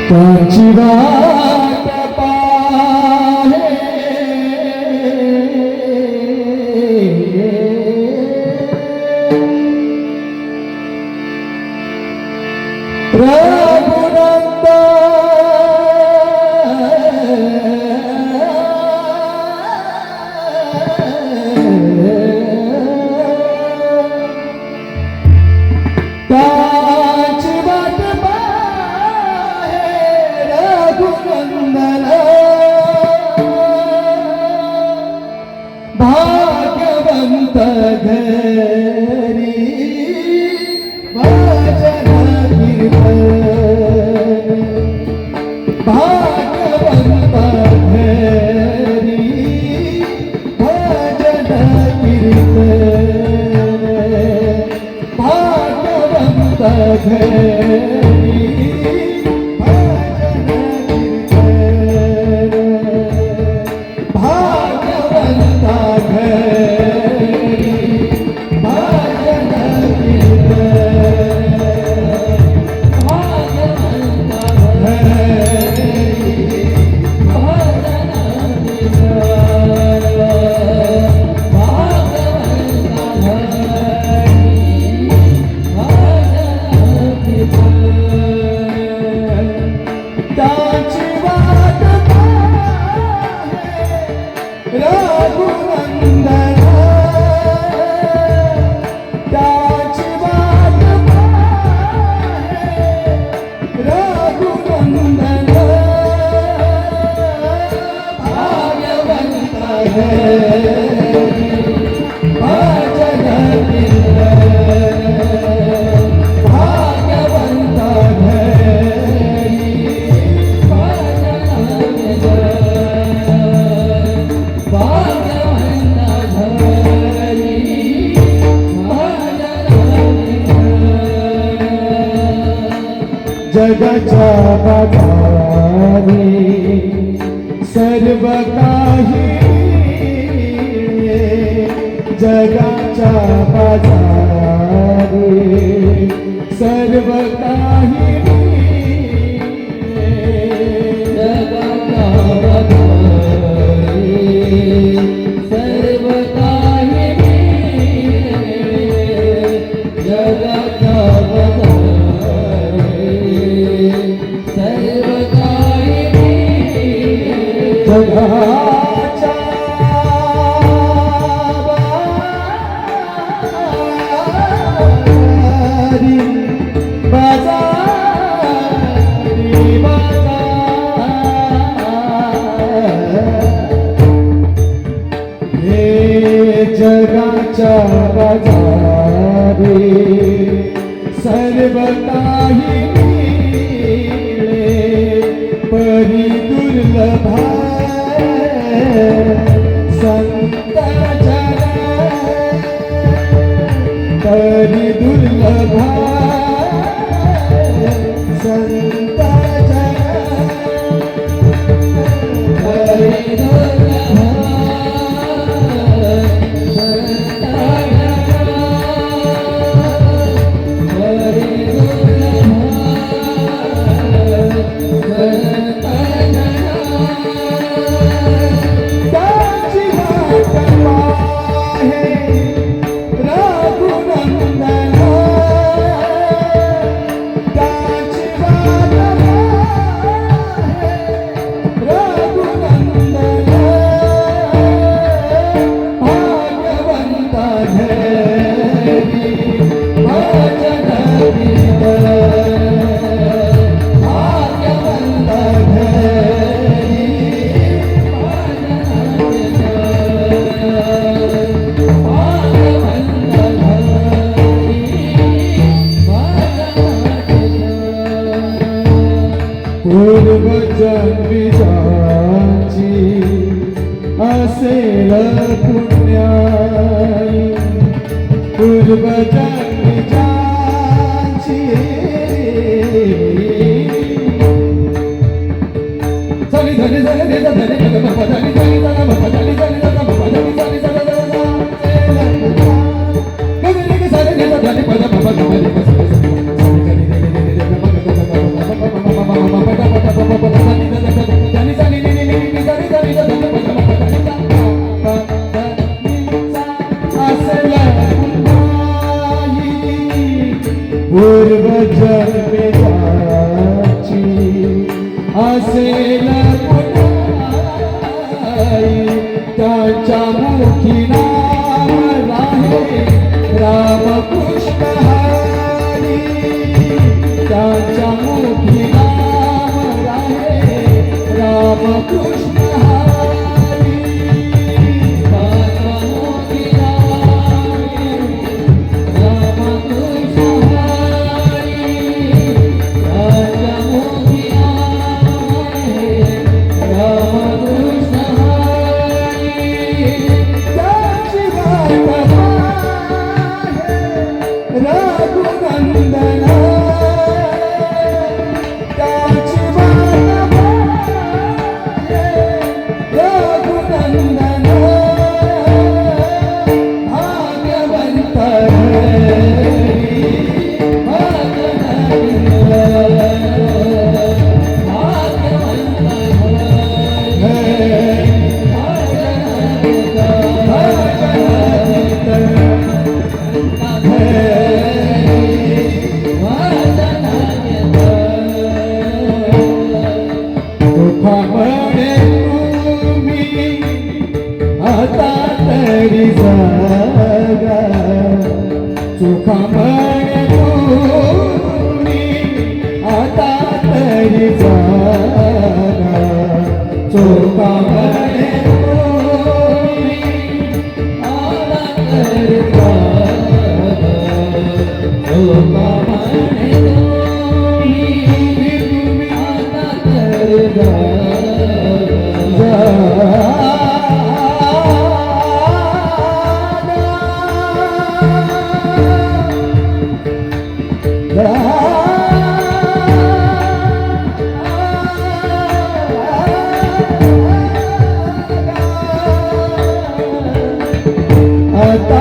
त्यांची वाट पाहे रघुनंदन त्यांची वाट पाहे रघुनंदन भाग्यवंत घरी भजन कीर्तन भाग्यवंत घरी भजन कीर्तन भाग्यवंत घरी भजन कीर्तन भाग्यवंत घरी भजन कीर्तन भाग्यवंत त्यांची वाट पाहे रघुनंदन त्यांची वाट पाहे रघुनंदन भाग्यवंत घरी भजन कीर्तन भाग्यवंत घरी जगाच्या बाजारी सर्व काही जगाच्या बाजारी सर्व काही जगाच्या बाजारी सर्व काही जगाच्या सर्व काही जगाच्या बाजारी हे जगाच्या बाजारी सर्व काही परी दुर्लभ संत जन परी दुर्लभ संत जन परी दुर्लभ संत जन परी दुर्लभ संत जन त्यांची वाट पाहे रघुनंदन त्यांची वाट पाहे रघुनंदन भाग्यवंत घरी भजन कीर्तन भाग्यवंत घरी पूर्वजन्मीजाची असेल पुण्याई पूर्वजन्मीजाची धनी धनी धनी धनी धनी धनी धनी धनी त्याच्या मुखी नाम राहे रामकृष्ण हरी त्याच्या मुखी नाम रामकृष्ण हरी त्याच्या मुखी नाम रामकृष्ण हरी त्याची वाट रघुनंदन त्याची वाट रघुनंदन भाग्यवंत तुखामणे तुम्ही आता तरी जागा सुखामणे तुम्ही आता तरी जागा सुखामणे तुम्ही आता तरी जागा सुखामणे तुम्ही आता तरी आता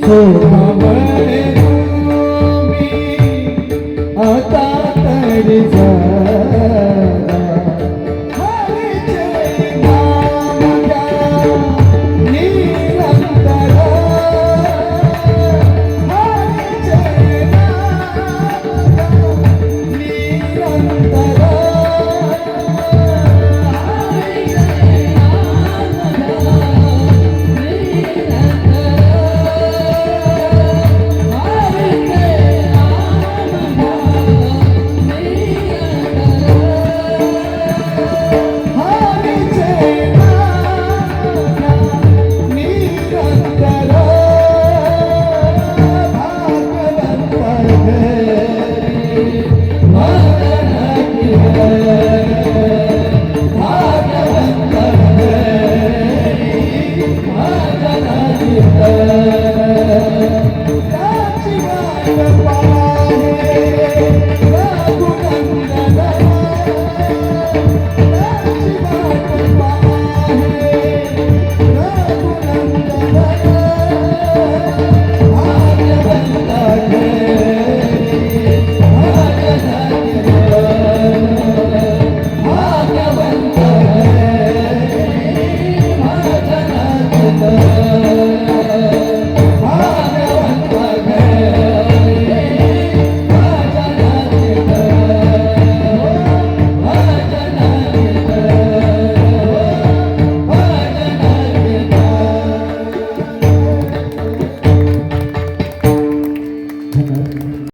सुखामणे तुम्ही आता तरी जागा हरीचे नाम घ्या निरंतर हरीचे नाम घ्या निरंतर